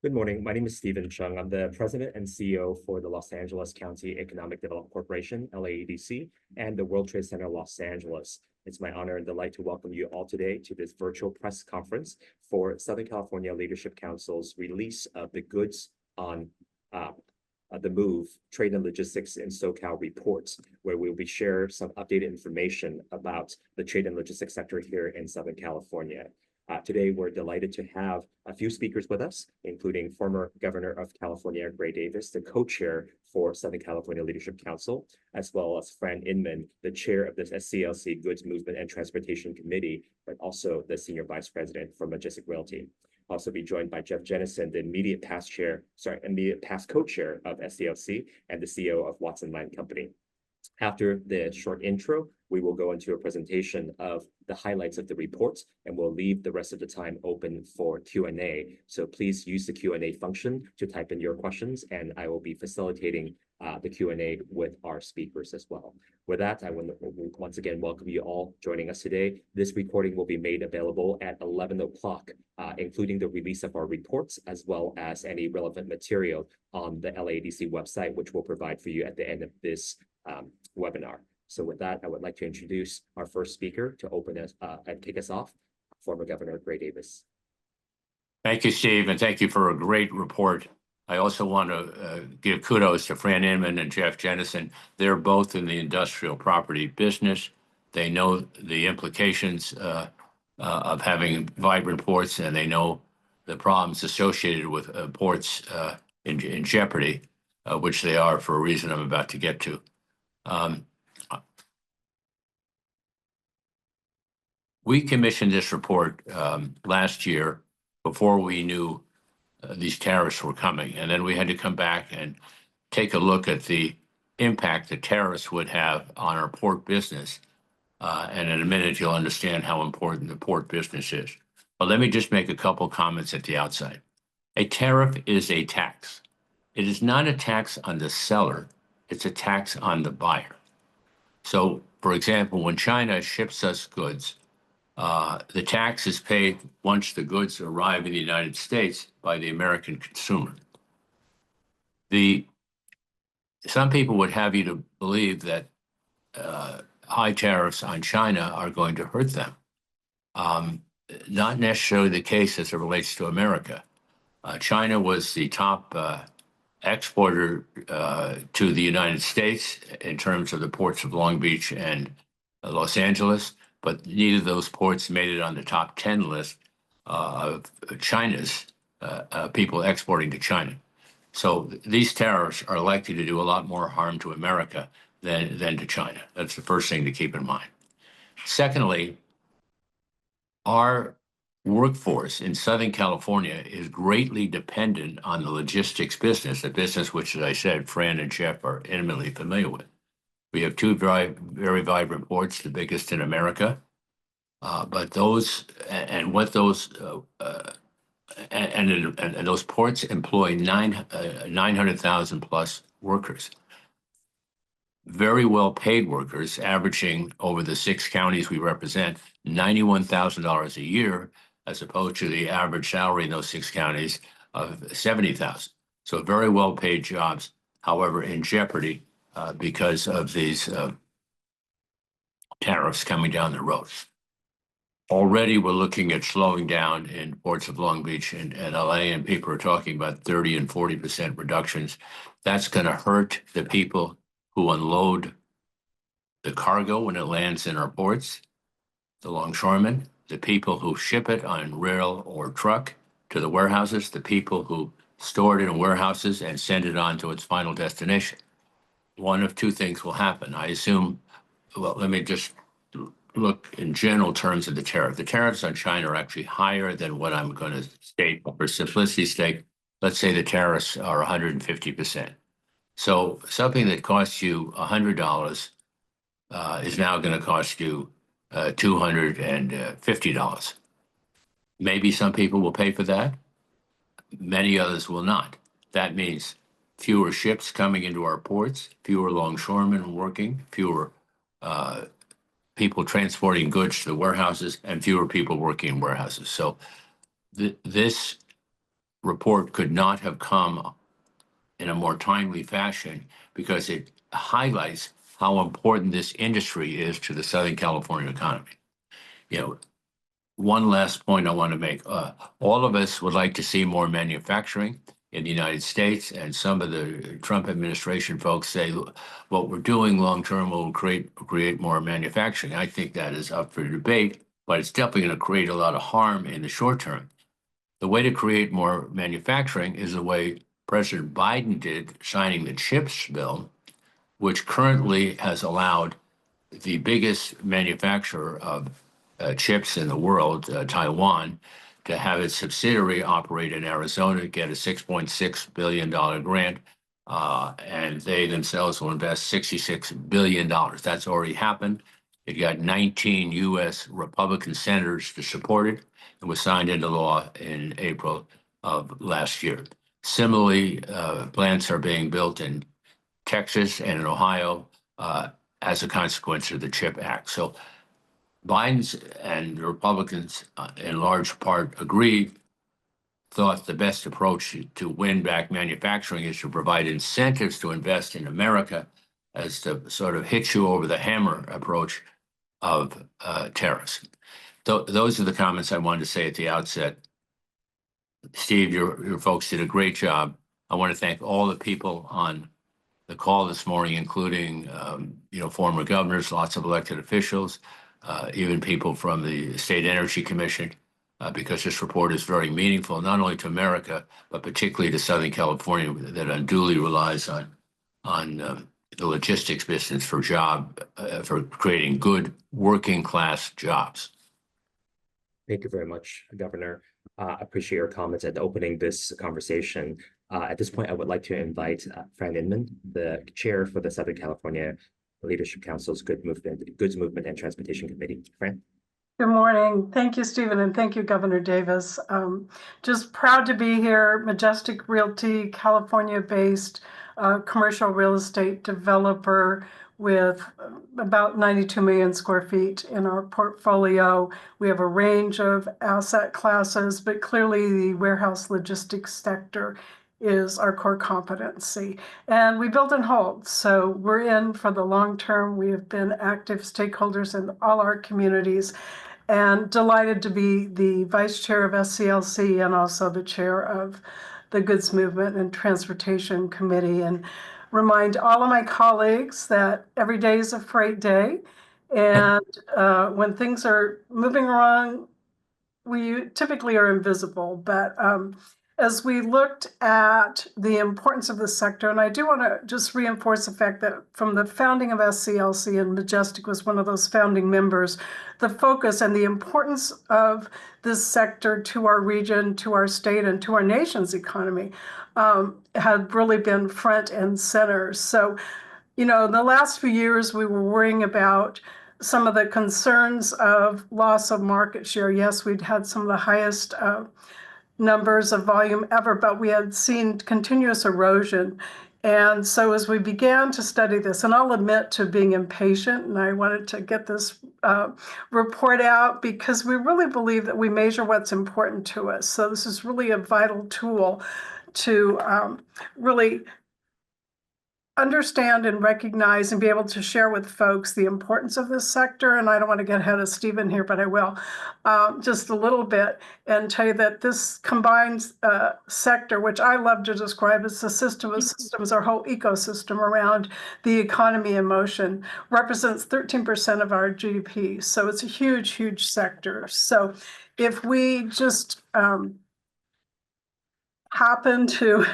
Good morning. My name is Stephen Chung. I'm the president and CEO for the Los Angeles County Economic Development Corporation, LAEDC, and the World Trade Center Los Angeles. It's my honor and delight to welcome you all today to this virtual press conference for Southern California Leadership Council's release of the Goods on the Move Trade and Logistics in SoCal reports, where we'll be share some updated information about the trade and logistics sector here in Southern California. Today, we're delighted to have a few speakers with us, including former Governor of California, Gray Davis, the co-chair for Southern California Leadership Council, as well as Fran Inman, the chair of the SCLC Goods Movement and Transportation Committee, but also the senior vice president for Majestic Realty. I'll also be joined by Jeff Jennison, the immediate past co-chair of SCLC and the CEO of Watson Land Company. After the short intro, we will go into a presentation of the highlights of the reports, and we'll leave the rest of the time open for Q&A. So please use the Q&A function to type in your questions, and I will be facilitating the Q&A with our speakers as well. With that, I will once again welcome you all joining us today. This recording will be made available at 11 o'clock, including the release of our reports, as well as any relevant material on the LADC website, which we'll provide for you at the end of this webinar. So with that, I would like to introduce our first speaker to open us and kick us off, former Governor Gray Davis. Thank you, Steve, and thank you for a great report. I also want to give kudos to Fran Inman and Jeff Jennison. They're both in the industrial property business. They know the implications of having vibrant ports, and they know the problems associated with ports in jeopardy, which they are for a reason I'm about to get to. We commissioned this report last year before we knew these tariffs were coming. And then we had to come back and take a look at the impact the tariffs would have on our port business. And in a minute, you'll understand how important the port business is. But let me just make a couple comments at the outside. A tariff is a tax. It is not a tax on the seller. It's a tax on the buyer. So, for example, when China ships us goods, the tax is paid once the goods arrive in the United States by the American consumer. Some people would have you to believe that high tariffs on China are going to hurt them. Not necessarily the case as it relates to America. China was the top exporter to the United States in terms of the ports of Long Beach and Los Angeles, but neither of those ports made it on the top 10 list of China's people exporting to China. So these tariffs are likely to do a lot more harm to America than to China. That's the first thing to keep in mind. Secondly, our workforce in Southern California is greatly dependent on the logistics business, a business which, as I said, Fran and Jeff are intimately familiar with. We have two very vibrant ports, the biggest in America. But those ports employ 900,000 plus workers. Very well paid workers, averaging over the 6 counties we represent, $91,000 a year, as opposed to the average salary in those 6 counties of $70,000. So very well paid jobs, however, in jeopardy because of these tariffs coming down the road. Already we're looking at slowing down in ports of Long Beach and LA, and people are talking about 30 and 40% reductions. That's going to hurt the people who unload the cargo when it lands in our ports, the longshoremen, the people who ship it on rail or truck to the warehouses, the people who store it in warehouses and send it on to its final destination. One of two things will happen. I assume, well, let me just look in general terms of the tariff. The tariffs on China are actually higher than what I'm going to state. For simplicity's sake, let's say the tariffs are 150%. So something that costs you $100 is now going to cost you $250. Maybe some people will pay for that. Many others will not. That means fewer ships coming into our ports, fewer longshoremen working, fewer people transporting goods to the warehouses, and fewer people working in warehouses. So this report could not have come in a more timely fashion because it highlights how important this industry is to the Southern California economy. You know, one last point I want to make. All of us would like to see more manufacturing in the United States, and some of the Trump administration folks say what we're doing long term will create more manufacturing. I think that is up for debate, but it's definitely going to create a lot of harm in the short term. The way to create more manufacturing is the way President Biden did, signing the CHIPS bill, which currently has allowed the biggest manufacturer of chips in the world, Taiwan, to have its subsidiary operate in Arizona, get a $6.6 billion grant, and they themselves will invest $66 billion. That's already happened. It got 19 U.S. Republican senators to support it and was signed into law in April of last year. Similarly, plants are being built in Texas and in Ohio as a consequence of the CHIP Act. So Biden's and the Republicans, in large part, thought the best approach to win back manufacturing is to provide incentives to invest in America as to sort of hit you over the hammer approach of tariffs. Those are the comments I wanted to say at the outset. Steve, your folks did a great job. I want to thank all the people on the call this morning, including former governors, lots of elected officials, even people from the State Energy Commission, because this report is very meaningful, not only to America, but particularly to Southern California that unduly relies on the logistics business for creating good working class jobs. Thank you very much, Governor. Appreciate your comments and opening this conversation. At this point, I would like to invite Fran Inman, the chair for the Southern California Leadership Council's Goods Movement and Transportation Committee. Fran? Good morning. Thank you, Stephen, and thank you, Governor Davis. Just proud to be here. Majestic Realty, California-based commercial real estate developer with about 92 million square feet in our portfolio. We have a range of asset classes, but clearly the warehouse logistics sector is our core competency. And we build and hold, so we're in for the long term. We have been active stakeholders in all our communities, and delighted to be the vice chair of SCLC and also the chair of the Goods Movement and Transportation Committee, and remind all of my colleagues that every day is a freight day. And when things are moving wrong, we typically are invisible. But as we looked at the importance of the sector, and I do want to just reinforce the fact that from the founding of SCLC, and Majestic was one of those founding members, the focus and the importance of this sector to our region, to our state, and to our nation's economy had really been front and center. So, in the last few years, we were worrying about some of the concerns of loss of market share. Yes, we'd had some of the highest numbers of volume ever, but we had seen continuous erosion. And so as we began to study this, and I'll admit to being impatient, and I wanted to get this report out because we really believe that we measure what's important to us. So this is really a vital tool to really understand and recognize and be able to share with folks the importance of this sector. And I don't want to get ahead of Stephen here, but I will just a little bit and tell you that this combines sector, which I love to describe as the system of systems, our whole ecosystem around the economy in motion, represents 13% of our GDP. So it's a huge, huge sector. So if we just happen to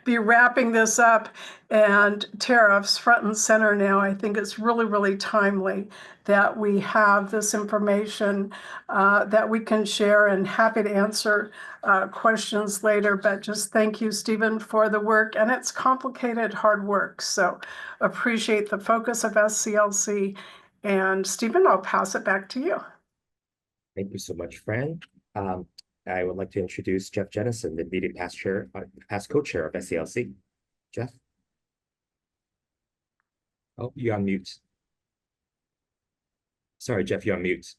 be wrapping this up and tariffs front and center now, I think it's really, really timely that we have this information that we can share, and happy to answer questions later. But just thank you, Stephen, for the work, and it's complicated, hard work. So appreciate the focus of SCLC. And Stephen, I'll pass it back to you. Thank you so much, Fran. I would like to introduce Jeff Jennison, the immediate past co-chair of SCLC. Jeff? Oh, you're on mute. Sorry, Jeff, you're on mute.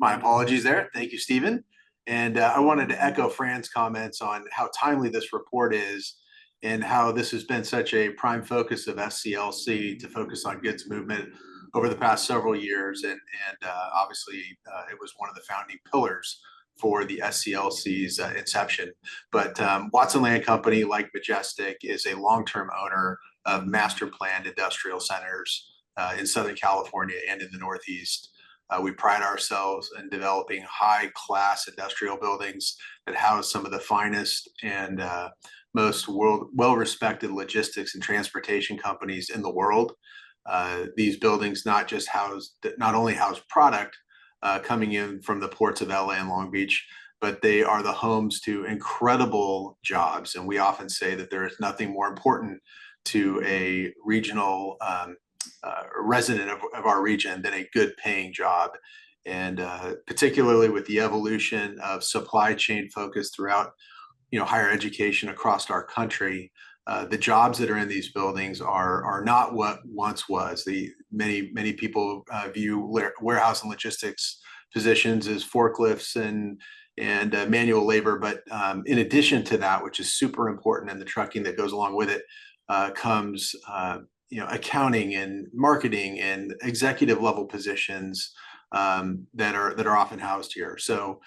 My apologies there. Thank you, Stephen. And I wanted to echo Fran's comments on how timely this report is and how this has been such a prime focus of SCLC to focus on goods movement over the past several years. And obviously, it was one of the founding pillars for the SCLC's inception. But Watson Land Company, like Majestic, is a long-term owner of master planned industrial centers in Southern California and in the Northeast. We pride ourselves in developing high-class industrial buildings that house some of the finest and most well-respected logistics and transportation companies in the world. These buildings not only house product coming in from the ports of LA and Long Beach, but they are the homes to incredible jobs. And we often say that there is nothing more important to a regional resident of our region than a good paying job. And particularly with the evolution of supply chain focus throughout higher education across our country, the jobs that are in these buildings are not what once was. Many people view warehouse and logistics positions as forklifts and manual labor, but in addition to that, which is super important, and the trucking that goes along with it, comes accounting and marketing and executive level positions that are often housed here. So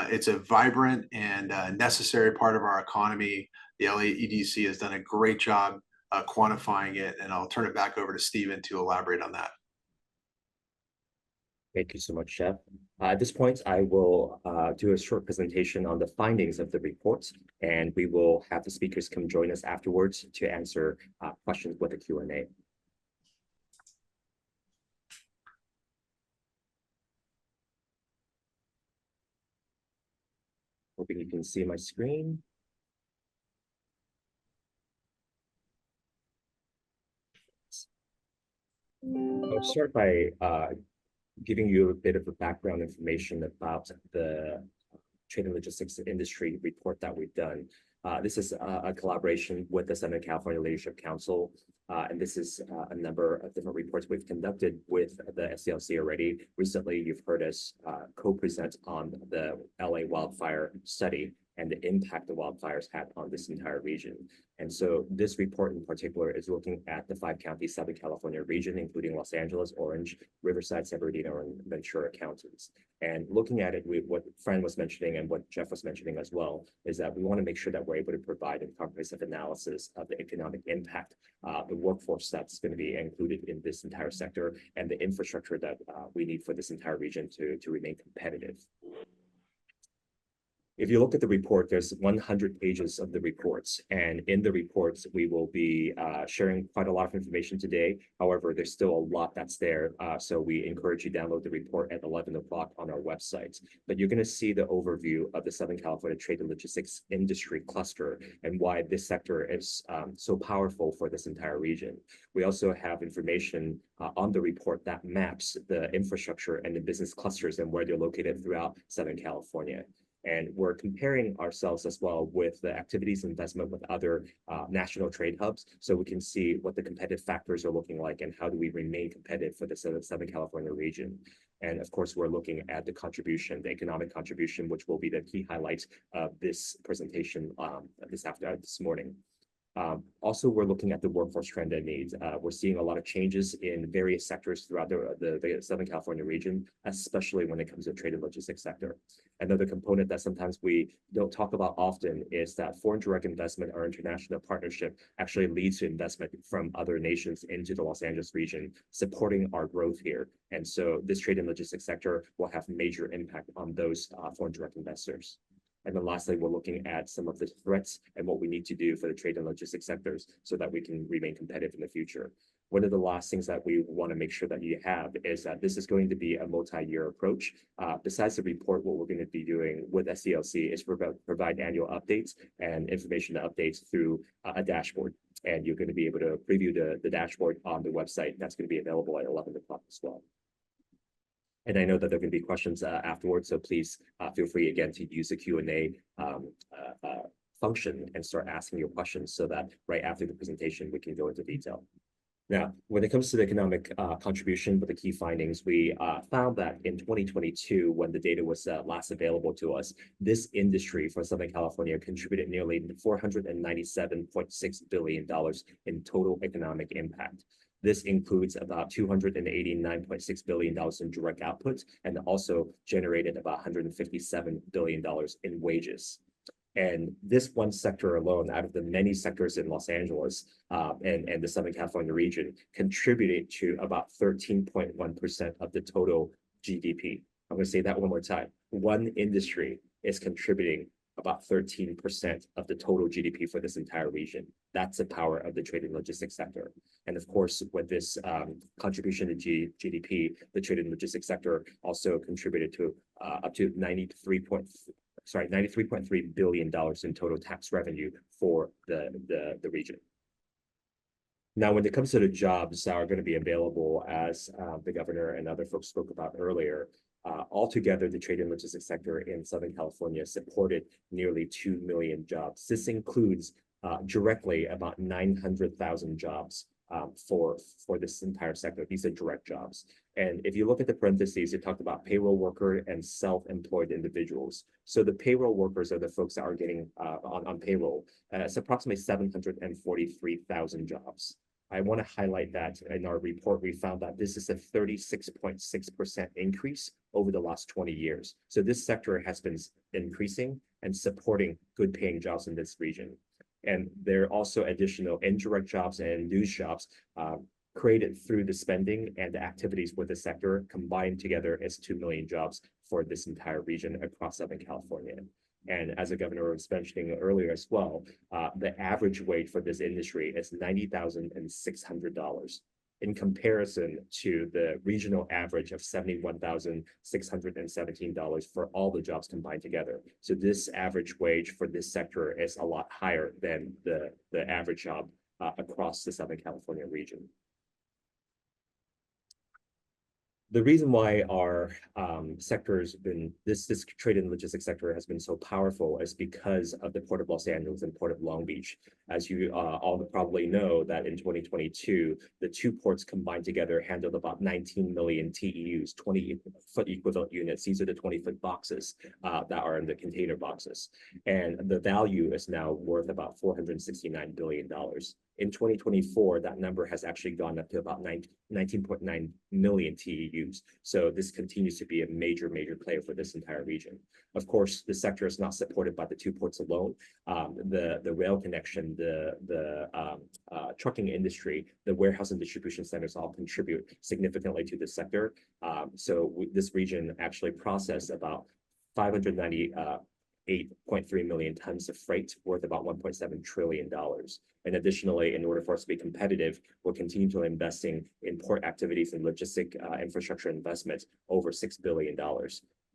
it's a vibrant and necessary part of our economy. The LAEDC has done a great job quantifying it, and I'll turn it back over to Stephen to elaborate on that. Thank you so much, Jeff. At this point, I will do a short presentation on the findings of the report, and we will have the speakers come join us afterwards to answer questions with a Q&A. Hoping you can see my screen. I'll start by giving you a bit of a background information about the trade and logistics industry report that we've done. This is a collaboration with the Southern California Leadership Council, and this is a number of different reports we've conducted with the SCLC already. Recently, you've heard us co-present on the LA wildfire study and the impact the wildfires had on this entire region. And so this report in particular is looking at the 5-county Southern California region, including Los Angeles, Orange, Riverside, San Bernardino, and Ventura counties. And looking at it, what Fran was mentioning and what Jeff was mentioning as well, is that we want to make sure that we're able to provide a comprehensive analysis of the economic impact, the workforce that's going to be included in this entire sector, and the infrastructure that we need for this entire region to remain competitive. If you look at the report, there's 100 pages of the reports, and in the reports, we will be sharing quite a lot of information today. However, there's still a lot that's there, so we encourage you to download the report at 11 o'clock on our website. But you're going to see the overview of the Southern California trade and logistics industry cluster and why this sector is so powerful for this entire region. We also have information on the report that maps the infrastructure and the business clusters and where they're located throughout Southern California. And we're comparing ourselves as well with the activities and investment with other national trade hubs, so we can see what the competitive factors are looking like and how do we remain competitive for the Southern California region. And of course, we're looking at the contribution, the economic contribution, which will be the key highlight of this presentation this morning. Also, we're looking at the workforce trend and needs. We're seeing a lot of changes in various sectors throughout the Southern California region, especially when it comes to the trade and logistics sector. Another component that sometimes we don't talk about often is that foreign direct investment or international partnership actually leads to investment from other nations into the Los Angeles region, supporting our growth here. And so this trade and logistics sector will have major impact on those foreign direct investors. And then lastly, we're looking at some of the threats and what we need to do for the trade and logistics sectors so that we can remain competitive in the future. One of the last things that we want to make sure that you have is that this is going to be a multi-year approach. Besides the report, what we're going to be doing with SCLC is provide annual updates and information updates through a dashboard. And you're going to be able to preview the dashboard on the website. That's going to be available at 11 o'clock as well. And I know that there are going to be questions afterwards, so please feel free again to use the Q&A function and start asking your questions so that right after the presentation, we can go into detail. Now, when it comes to the economic contribution, but the key findings, we found that in 2022, when the data was last available to us, this industry for Southern California contributed nearly $497.6 billion in total economic impact. This includes about $289.6 billion in direct output and also generated about $157 billion in wages. And this one sector alone, out of the many sectors in Los Angeles and the Southern California region, contributed to about 13.1% of the total GDP. I'm going to say that one more time. One industry is contributing about 13% of the total GDP for this entire region. That's the power of the trade and logistics sector. And of course, with this contribution to GDP, the trade and logistics sector also contributed to up to $93.3 billion in total tax revenue for the region. Now, when it comes to the jobs that are going to be available, as the governor and other folks spoke about earlier, altogether, the trade and logistics sector in Southern California supported nearly 2 million jobs. This includes directly about 900,000 jobs for this entire sector. These are direct jobs. And if you look at the parentheses, it talked about payroll worker and self-employed individuals. So the payroll workers are the folks that are getting on payroll. It's approximately 743,000 jobs. I want to highlight that in our report, we found that this is a 36.6% increase over the last 20 years. So this sector has been increasing and supporting good paying jobs in this region. And there are also additional indirect jobs and news jobs created through the spending and the activities with the sector combined together as 2 million jobs for this entire region across Southern California. And as the governor was mentioning earlier as well, the average wage for this industry is $90,600 in comparison to the regional average of $71,617 for all the jobs combined together. So this average wage for this sector is a lot higher than the average job across the Southern California region. The reason why our sector has been, this trade and logistics sector has been so powerful is because of the Port of Los Angeles and Port of Long Beach. As you all probably know, that in 2022, the two ports combined together handled about 19 million TEUs, 20-foot equivalent units. These are the 20-foot boxes that are in the container boxes. And the value is now worth about $469 billion. In 2024, that number has actually gone up to about 19.9 million TEUs. So this continues to be a major player for this entire region. Of course, the sector is not supported by the two ports alone. The rail connection, the trucking industry, the warehouse and distribution centers all contribute significantly to this sector. This region actually processed about 598.3 million tons of freight worth about $1.7 trillion. And additionally, in order for us to be competitive, we're continuing to investing in port activities and logistic infrastructure investments over $6 billion.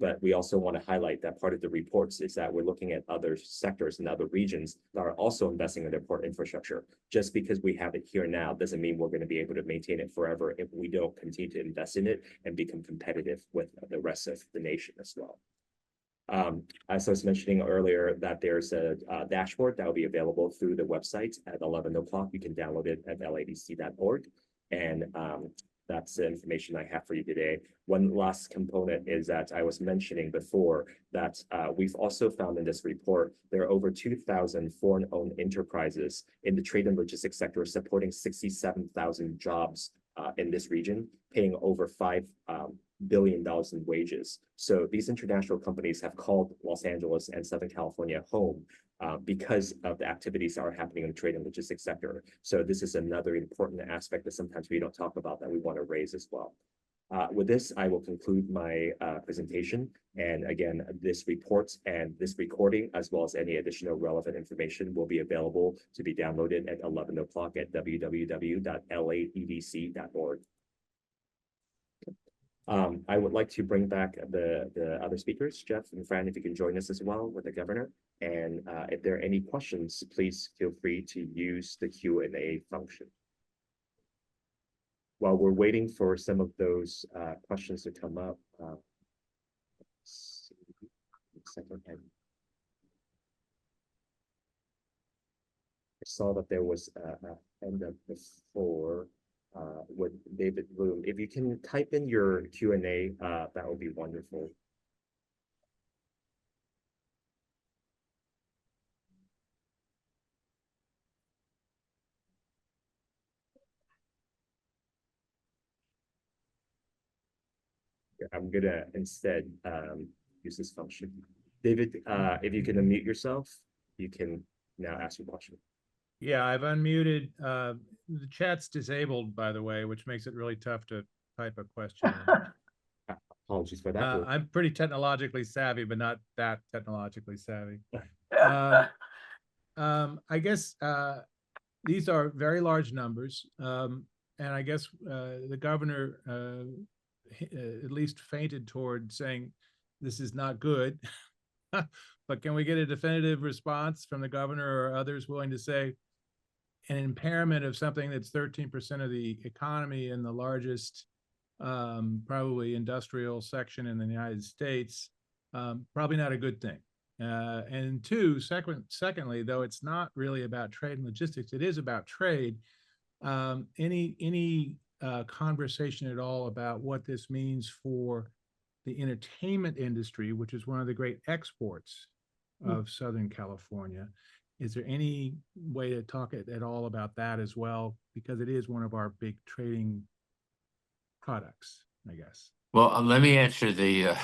But we also want to highlight that part of the reports is that we're looking at other sectors and other regions that are also investing in their port infrastructure. Just because we have it here now doesn't mean we're going to be able to maintain it forever if we don't continue to invest in it and become competitive with the rest of the nation as well. As I was mentioning earlier, that there's a dashboard that will be available through the website at 11 o'clock. You can download it at ladc.org. And that's the information I have for you today. One last component is that I was mentioning before that we've also found in this report, there are over 2,000 foreign-owned enterprises in the trade and logistics sector supporting 67,000 jobs in this region, paying over $5 billion in wages. So these international companies have called Los Angeles and Southern California home because of the activities that are happening in the trade and logistics sector. So this is another important aspect that sometimes we don't talk about that we want to raise as well. With this, I will conclude my presentation. And again, this report and this recording, as well as any additional relevant information, will be available to be downloaded at 11 o'clock at www.ladc.org. I would like to bring back the other speakers, Jeff and Fran, if you can join us as well with the governor. And if there are any questions, please feel free to use the Q&A function. While we're waiting for some of those questions to come up, let's see, second. I saw that there was a hand up before. with David Bloom. If you can type in your Q&A, that would be wonderful. I'm gonna instead use this function. David, if you can unmute yourself, you can now ask your question. Yeah, I've unmuted. The chat's disabled, by the way, which makes it really tough to type a question in. Apologies for that. I'm pretty technologically savvy, but not that technologically savvy. I guess these are very large numbers. And I guess the governor at least fainted toward saying this is not good. But can we get a definitive response from the governor or others willing to say an impairment of something that's 13% of the economy in the largest probably industrial section in the United States, probably not a good thing. And secondly, though it's not really about trade and logistics, it is about trade. Any conversation at all about what this means for the entertainment industry, which is one of the great exports of Southern California? Is there any way to talk at all about that as well? Because it is one of our big trading products, I guess. Well, let me answer the,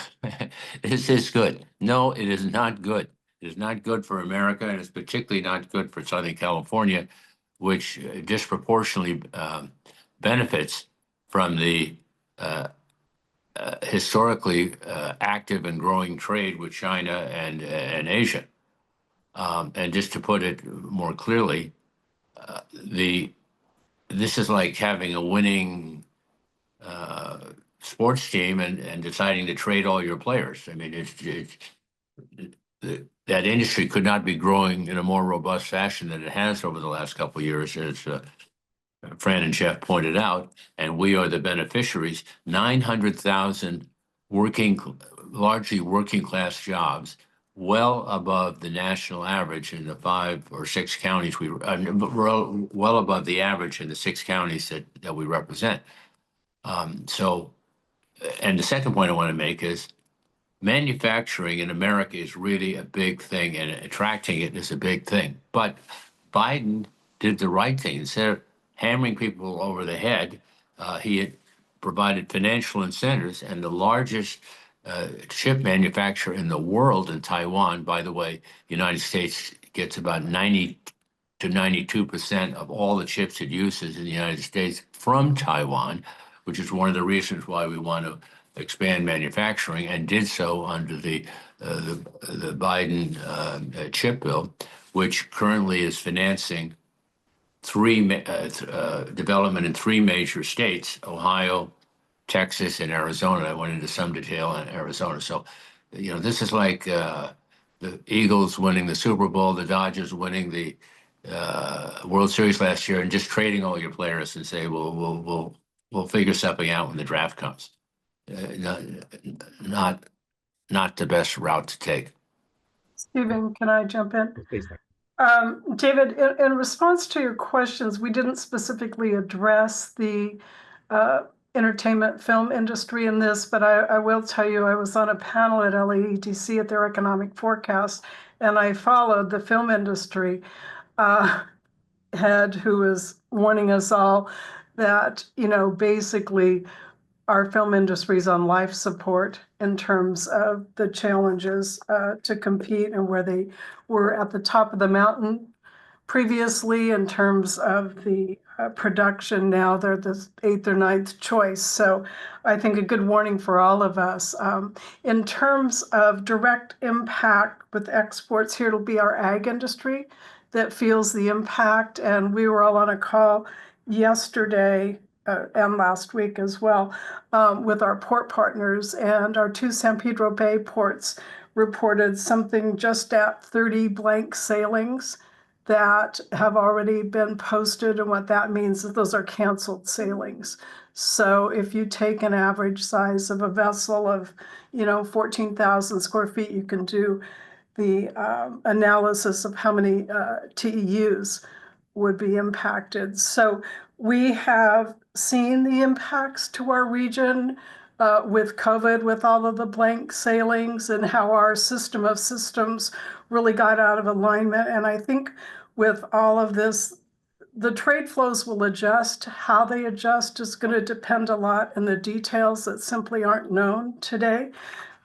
this is good. No, it is not good. It is not good for America, and it's particularly not good for Southern California, which disproportionately benefits from the historically active and growing trade with China and Asia. And just to put it more clearly, this is like having a winning sports team and deciding to trade all your players. I mean, that industry could not be growing in a more robust fashion than it has over the last couple of years, as Fran and Jeff pointed out, and we are the beneficiaries. 900,000 largely working class jobs, well above the national average in the 5 or 6 counties well above the average in the 6 counties that we represent. And the second point I want to make is manufacturing in America is really a big thing, and attracting it is a big thing. But Biden did the right thing. Instead of hammering people over the head, he had provided financial incentives, and the largest chip manufacturer in the world in Taiwan, by the way, the United States gets about 90 to 92% of all the chips it uses in the United States from Taiwan, which is one of the reasons why we want to expand manufacturing, and did so under the Biden chip bill, which currently is financing development in 3 major states: Ohio, Texas, and Arizona. I went into some detail on Arizona. So, this is like the Eagles winning the Super Bowl, the Dodgers winning the World Series last year, and just trading all your players and say, we'll figure something out when the draft comes. Not the best route to take. Stephen, can I jump in? Please. David, in response to your questions, we didn't specifically address the entertainment film industry in this, but I will tell you, I was on a panel at LAEDC at their economic forecast, and I followed the film industry head who was warning us all that, basically our film industry is on life support in terms of the challenges to compete, and where they were at the top of the mountain previously in terms of the production. Now they're the 8th or 9th choice. So I think a good warning for all of us. In terms of direct impact with exports, here it'll be our ag industry that feels the impact. And we were all on a call yesterday and last week as well with our port partners, and our 2 San Pedro Bay ports reported something just at 30 blank sailings that have already been posted. And what that means is those are canceled sailings. So if you take an average size of a vessel of 14,000 square feet, you can do the analysis of how many TEUs would be impacted. So We have seen the impacts to our region with COVID, with all of the blank sailings and how our system of systems really got out of alignment. And I think with all of this, the trade flows will adjust. How they adjust is going to depend a lot in the details that simply aren't known today.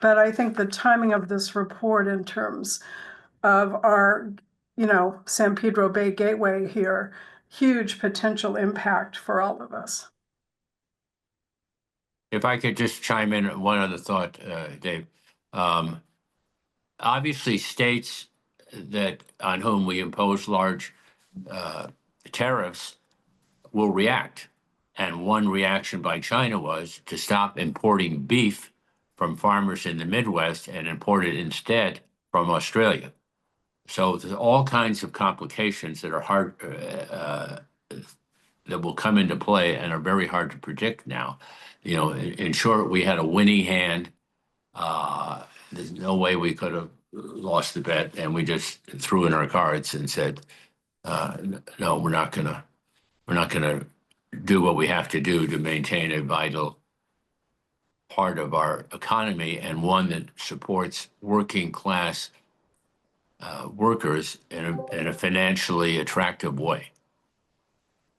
But I think the timing of this report in terms of our, San Pedro Bay Gateway here, huge potential impact for all of us. If I could just chime in one other thought, Dave. Obviously, states that on whom we impose large tariffs will react. And one reaction by China was to stop importing beef from farmers in the Midwest and import it instead from Australia. So there's all kinds of complications that are hard, that will come into play and are very hard to predict now. In short, we had a winning hand. There's no way we could have lost the bet, and we just threw in our cards and said, no, we're not gonna do what we have to do to maintain a vital part of our economy, and one that supports working class workers in a financially attractive way.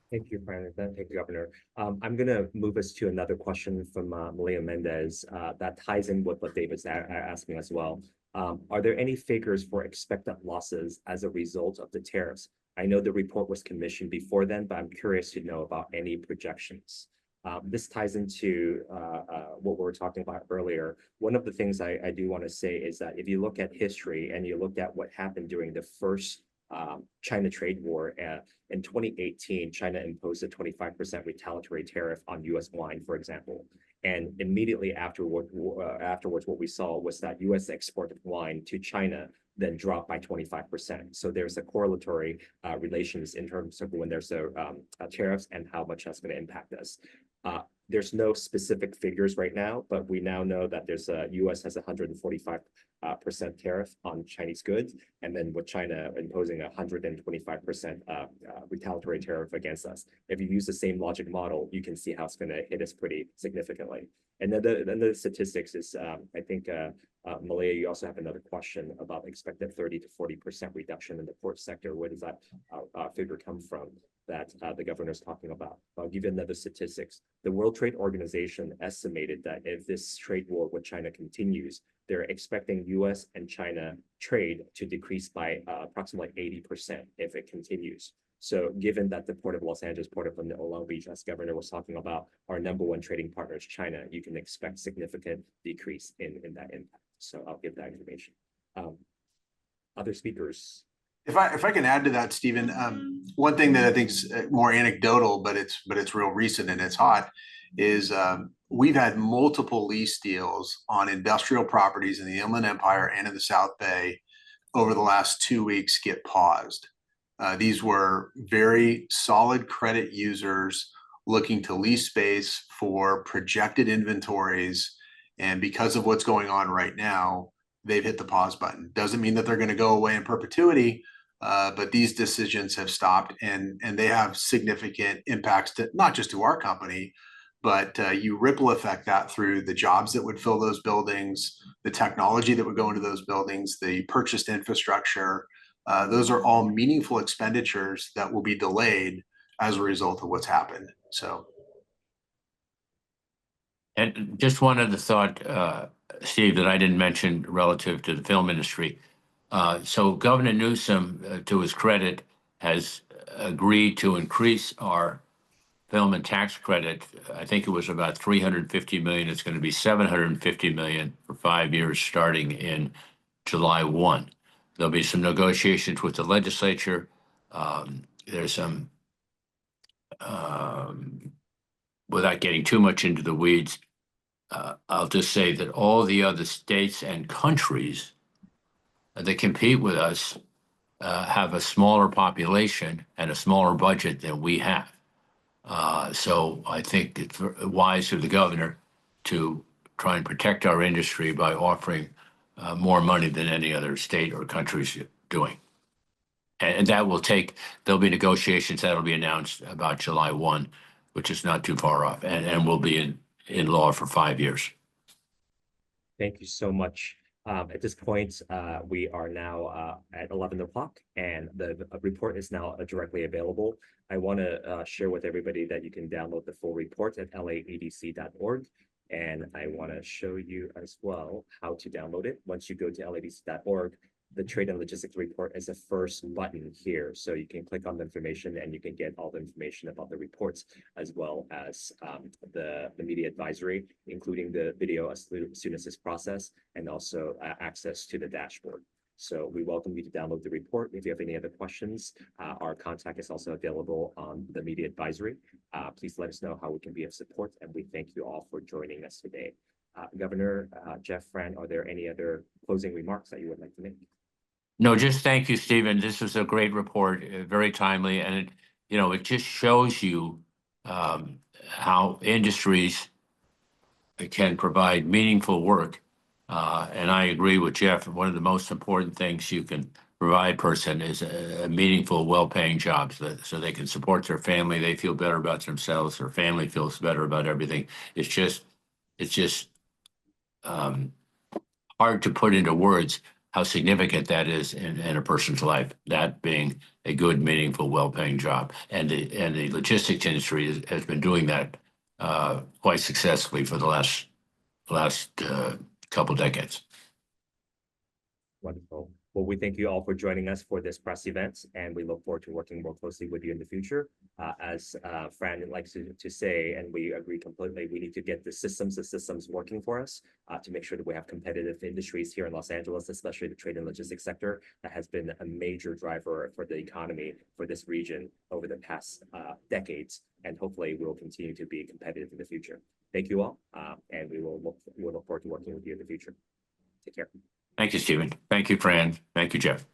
Thank you, Brandon. Thank you, Governor. I'm going to move us to another question from Malia Mendez that ties in with what David's asking as well. Are there any figures for expected losses as a result of the tariffs? I know the report was commissioned before then, but I'm curious to know about any projections. This ties into what we were talking about earlier. One of the things I do want to say is that if you look at history and you look at what happened during the first China trade war, in 2018, China imposed a 25% retaliatory tariff on US wine, for example. And immediately afterwards, what we saw was that US exported wine to China then dropped by 25%. So there's a correlatory relations in terms of when there's a tariffs and how much that's going to impact us. There's no specific figures right now, but we now know that there's US has 145% tariff on Chinese goods, and then with China imposing 125% retaliatory tariff against us. If you use the same logic model, you can see how it's going to hit us pretty significantly. And then the statistics is, I think, Malia, you also have another question about expected 30 to 40% reduction in the port sector. Where does that figure come from that the governor's talking about? I'll give you another statistics. The World Trade Organization estimated that if this trade war with China continues, they're expecting US and China trade to decrease by approximately 80% if it continues. So given that the Port of Los Angeles, Port of Long Beach, as Governor was talking about, our #1 trading partner is China, you can expect significant decrease in that impact. So I'll give that information. Other speakers. If I can add to that, Stephen, one thing that I think is more anecdotal, but it's real recent and it's hot, is we've had multiple lease deals on industrial properties in the Inland Empire and in the South Bay over the last 2 weeks get paused. These were very solid credit users looking to lease space for projected inventories, and because of what's going on right now, they've hit the pause button. Doesn't mean that they're going to go away in perpetuity, but these decisions have stopped, and they have significant impacts to not just to our company, but you ripple effect that through the jobs that would fill those buildings, the technology that would go into those buildings, the purchased infrastructure. Those are all meaningful expenditures that will be delayed as a result of what's happened. So. And just one other thought, Steve, that I didn't mention relative to the film industry. So Governor Newsom, to his credit, has agreed to increase our film and tax credit. I think it was about $350 million. It's going to be $750 million for 5 years, starting in July 1. There'll be some negotiations with the legislature. There's some, without getting too much into the weeds, I'll just say that all the other states and countries that compete with us have a smaller population and a smaller budget than we have. So I think it's wise for the governor to try and protect our industry by offering more money than any other state or country's doing. And that will take, there'll be negotiations that'll be announced about July 1, which is not too far off, and will be in law for 5 years. Thank you so much. At this point, we are now at 11 o'clock, and the report is now directly available. I want to share with everybody that you can download the full report at laadc.org. And I want to show you as well how to download it. Once you go to laadc.org, the Trade and Logistics Report is the first button here. So you can click on the information and you can get all the information about the reports, as well as the media advisory, including the video as soon as it's processed, and also access to the dashboard. So we welcome you to download the report. If you have any other questions, our contact is also available on the media advisory. Please let us know how we can be of support, and we thank you all for joining us today. Governor Jeff, Fran, are there any other closing remarks that you would like to make? No, just thank you, Stephen. This was a great report, very timely, and it just shows you how industries can provide meaningful work. And I agree with Jeff. One of the most important things you can provide person is a meaningful, well-paying job, so they can support their family. They feel better about themselves. Their family feels better about everything. It's just hard to put into words how significant that is in a person's life, that being a good, meaningful, well-paying job. And the logistics industry has been doing that quite successfully for the last couple decades. Wonderful. Well, we thank you all for joining us for this press event, and we look forward to working more closely with you in the future. As Fran likes to say, and we agree completely, we need to get the systems working for us to make sure that we have competitive industries here in Los Angeles, especially the trade and logistics sector that has been a major driver for the economy for this region over the past decades, and hopefully will continue to be competitive in the future. Thank you all, and we'll look forward to working with you in the future. Take care. Thank you, Stephen. Thank you, Fran. Thank you, Jeff.